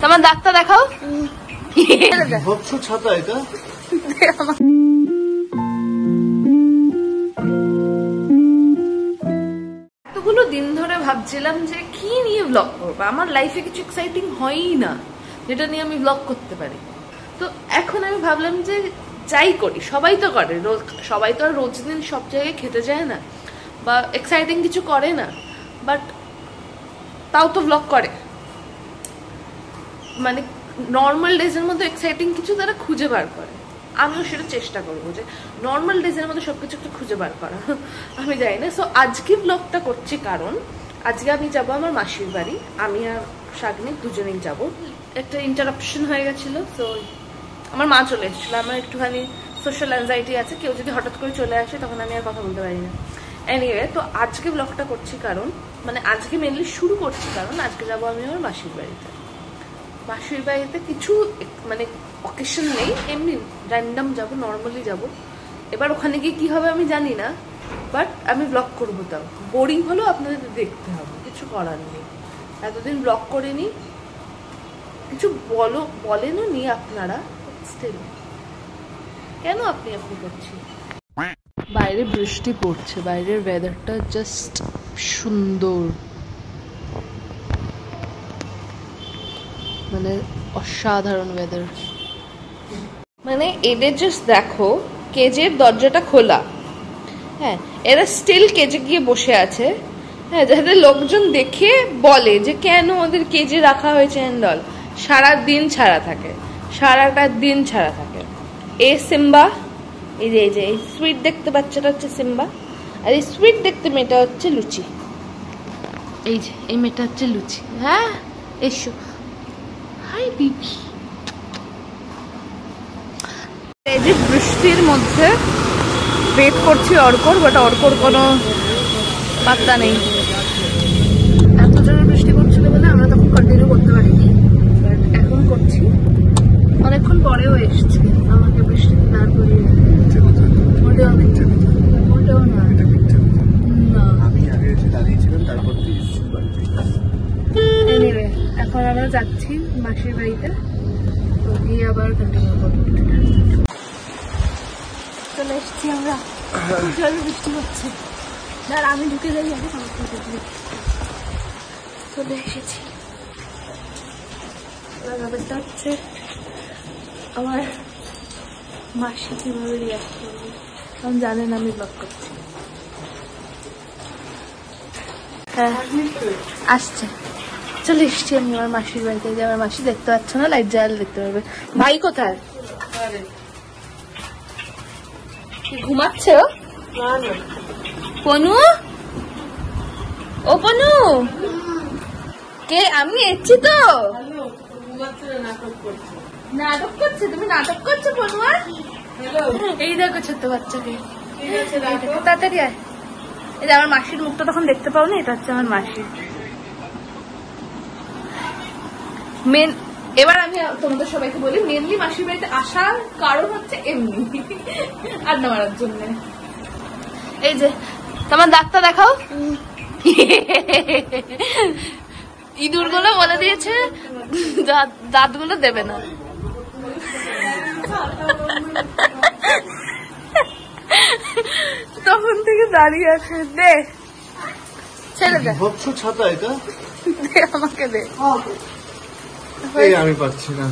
তোমার ডাক্তার দেখাও। ছাতা এটা এতগুলো দিন ধরে ভাবছিলাম যে কি নিয়ে ব্লগ করবো, আমার লাইফে কিছু এক্সাইটিং হয়ই না যেটা নিয়ে আমি ব্লগ করতে পারি। তো এখন আমি ভাবলাম যে যাই করি, সবাই তো করে, সবাই তো আর রোজ দিন সব জায়গায় খেতে যায় না বা এক্সাইটিং কিছু করে না, বাট তাও তো ব্লগ করে। মানে নর্মাল ডেজের মধ্যে এক্সাইটিং কিছু তারা খুঁজে বার করে, আমিও সেটা চেষ্টা করবো যে নর্মাল ডেজের মধ্যে সবকিছু একটু খুঁজে বার করা। আমি জানি না। সো আজকে ব্লগটা করছি কারণ আজকে আমি যাব আমার মাসির বাড়ি, আমি আর শাগনি দুজনেই যাব। একটা ইন্টারাপশন হয়ে গেছিলো, তো আমার মা চলে এসেছিল। আমার একটুখানি সোশ্যাল অ্যাংজাইটি আছে, কেউ যদি হঠাৎ করে চলে আসে তখন আমি আর কথা বলতে পারি না। এনিওয়ে, তো আজকে ব্লগটা করছি কারণ মানে আজকে মেনলি শুরু করছি কারণ আজকে যাব আমি আমার মাসির বাড়িতে। মাসির বাড়িতে কিছু মানে অকেশন নেই, এমনি র্যান্ডাম যাব, নর্মালি যাব। এবার ওখানে গিয়ে কি হবে আমি জানি না, বাট আমি ব্লগ করবো। তাও বোরিং হলেও আপনাদের দেখতে হবে, কিছু করার নেই। এতদিন ব্লগ করিনি, কিছু বলেনও নি আপনারা, স্টিল কেন আপনি করছি। বাইরে বৃষ্টি পড়ছে, বাইরের ওয়েদারটা জাস্ট সুন্দর, মানে অসাধারণ ওয়েদার। মানে এদের জাস্ট দেখো, কেজের দরজাটা খোলা, হ্যাঁ, এরা স্টিল কেজে গিয়ে বসে আছে, হ্যাঁ, যাতে লোকজন দেখে বলে যে কেন ওদের কেজে রাখা হয়েছে এন্ডল। সারাদিন ছাড়া থাকে, সারাটা দিন ছাড়া থাকে। এ সিম্বা, এই যে এই সুইট দেখতে বাচ্চাটা হচ্ছে সিম্বা, আর এই সুইট দেখতে মেয়েটা হচ্ছে লুচি। এই যে এই মেয়েটা হচ্ছে লুচি। হ্যাঁ এসো, হাই বিবি। এই যে বৃষ্টির মধ্যে ওয়েট করছি অর্কর, বাট অর্কর কোনো পাত্তা নেই। এত জোরে বৃষ্টি করছিল বলে আমরা তখন কন্টিনিউ করতে পারিনি, বাট এখন করছি। অনেকক্ষণ পরেও এসছে আমাকে বৃষ্টিতে দাঁড় করিয়ে। মোটেও নেই, মোটেও না। এনিওয়ে, এখন আমরা যাচ্ছি মাসির বাড়িতে, তো গিয়ে আবার কন্টিনিউ করবো। চলে এসছি আমরা, জোরে বৃষ্টি হচ্ছে। আর আমি ঢুকে যাই আগে, চলে এসেছি। ব্যাপারটা হচ্ছে আমার মাসি কিভাবে রিয়াক্ট করবে, কারণ জানেন আমি ব্লগ করছি। হ্যাঁ আসছে, চলে এসছি আমি আমার মাসির বাড়িতে। যে আমার মাসি দেখতে পাচ্ছ না, লাইট জ্বালালে দেখতে পারবে। ভাই কোথায়? ঘুমাচ্ছে ও? পনু, ও পনু, কে? আমি এসছি তো। নাটক করছে? তুমি নাটক করছো পনু? এই দেখো ছোট্ট বাচ্চাকে, তাড়াতাড়ি আয়। এই যে আমার মাসির মুখটা তখন দেখতে পাও না, এটা হচ্ছে আমার মাসি। মেন এবার আমি তোমাদের সবাইকে বলি, মেনলি মাসির বাড়িতে আসার কারণ হচ্ছে এমনি আড্ডা মারার জন্য। এই যে তোমার ডাক্তার দেখাও। ইঁদুর গুলো বলে দিয়েছে দাঁতগুলো দেবে না। তখন থেকে দাঁড়িয়ে আছে। দে, ছেড়ে দে। ছাতা এটা দে, আমাকে দে। আমি পাচ্ছি না।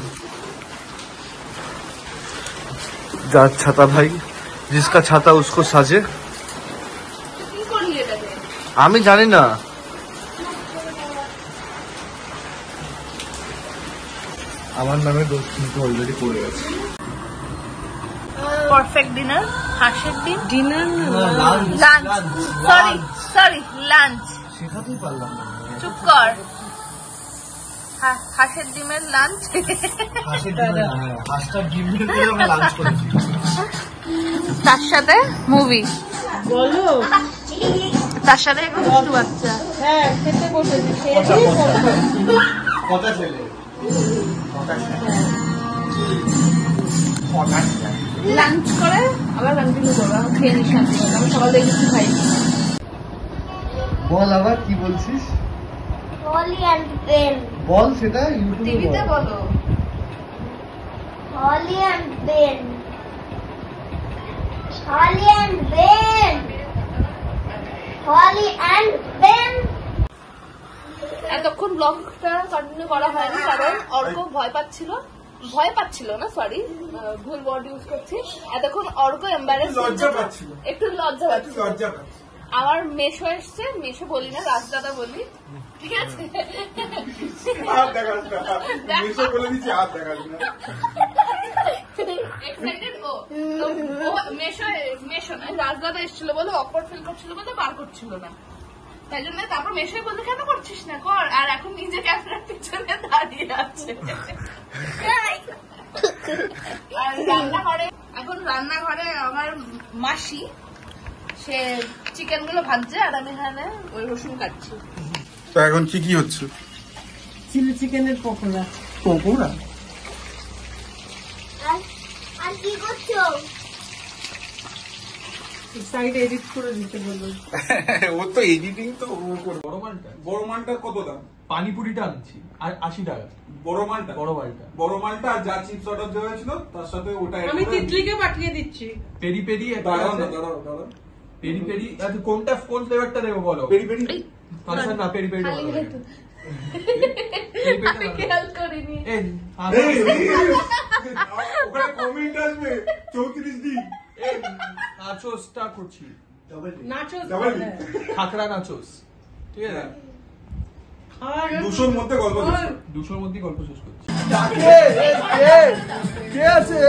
যার ছাতা ভাই, जिसका ছাতা उसको সাজে। আমি জানি না। আমার নামে দোষ কিন্তু অলরেডি পড়ে গেছে। পারফেক্ট ডিনার, হাঁসের ডিম। Dinner lunch, sorry lunch. শেখাতেই পারলাম না। চুপ কর। হাঁসের ডিমের লাঞ্চ। হাঁসটার ডিম দিয়ে আমরা লাঞ্চ করেছি, তার সাথে মুভি। বলো, তার সাথে দুষ্টু বাচ্চা। হ্যাঁ, খেতে বসেছি। কটা ছেলে? লাঞ্চ করে আবার কন্টিনিউ করবো। আমি খেয়ে নিস, আমি সকালে কিছু খাই। বল আবার কি বলছিস? Holly and Ben. বল সেটা ইউটিউবে টিভিতে বল। বলো। Holly and Ben. Holly and Ben. Holly and Ben. এতক্ষণ ব্লগটা কন্টিনিউ করা হয়নি কারণ অর্ক ভয় পাচ্ছিল না, সরি ভুল ওয়ার্ড ইউজ করছি। এতক্ষণ অর্ক এম্বারেস একটু লজ্জা পাচ্ছিল। আমার মেশো এসছে, মেশো বলি না, রাজদাদা বলি, ঠিক আছে? এক্সাইটেড ও মেশো নয়, রাজদাদা এসেছিল বলে অকওয়ার্ড ফিল করছিল বলে বার করছিল না, তাই জন্য তারপর মেশোই বলতে কেন করছিস না কর, আর এখন নিজে ক্যামেরার পিছনে দাঁড়িয়ে আছে। আর রান্নাঘরে আমার মাসি সে চিকেন গুলো ভাজছে আর আমি এখানে ওই রসুন কাটছি। তো এখন কি হচ্ছে? চিলি চিকেনের পকোড়া। পকোড়া? আর কি করছো? সাইড এডিট করে দিতে বলবো। ও তো এডিটিং তো ও করবে। বড় মালটার কত দাম? পানিপুরিটা আনছি আর 80 টাকা বড় মালটা বড় মালটা আর যা চিপস অর্ডার দেওয়া হয়েছিল তার সাথে ওটা আমি তিতলিকে পাঠিয়ে দিচ্ছি। পেরি পেরি দাঁড়াও পেরি পেরি আচ্ছা কোন ফ্লেভারটা দেবো বলো? পেরি পেরি আচ্ছা না পেরি পেরি আমি খেয়াল করিনি। ওখানে কমেন্ট আসবে 34 দিন নাচোসটা করছি, নাচোস খাকড়া নাচোস, ঠিক আছে? 200-র মধ্যে গল্প 200-র মধ্যে গল্প শেষ করছি। কে আছে?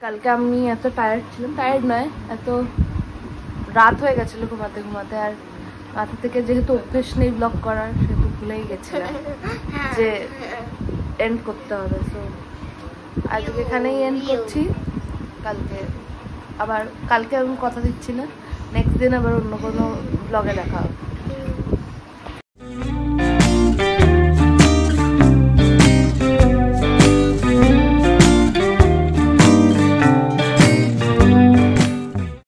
কালকে আমি এত টায়ার্ড ছিলাম, টায়ার্ড নয়, এত রাত হয়ে গেছিল ঘুমাতে ঘুমাতে, আর মাথা থেকে যেহেতু অভ্যেস নেই ব্লগ করার সেহেতু ভুলেই গেছিলাম যে এন্ড করতে হবে। সো আজকে এখানেই এন্ড করছি, কালকে আমি কথা দিচ্ছি না, নেক্সট দিন আবার অন্য কোনো ব্লগে দেখা হবে।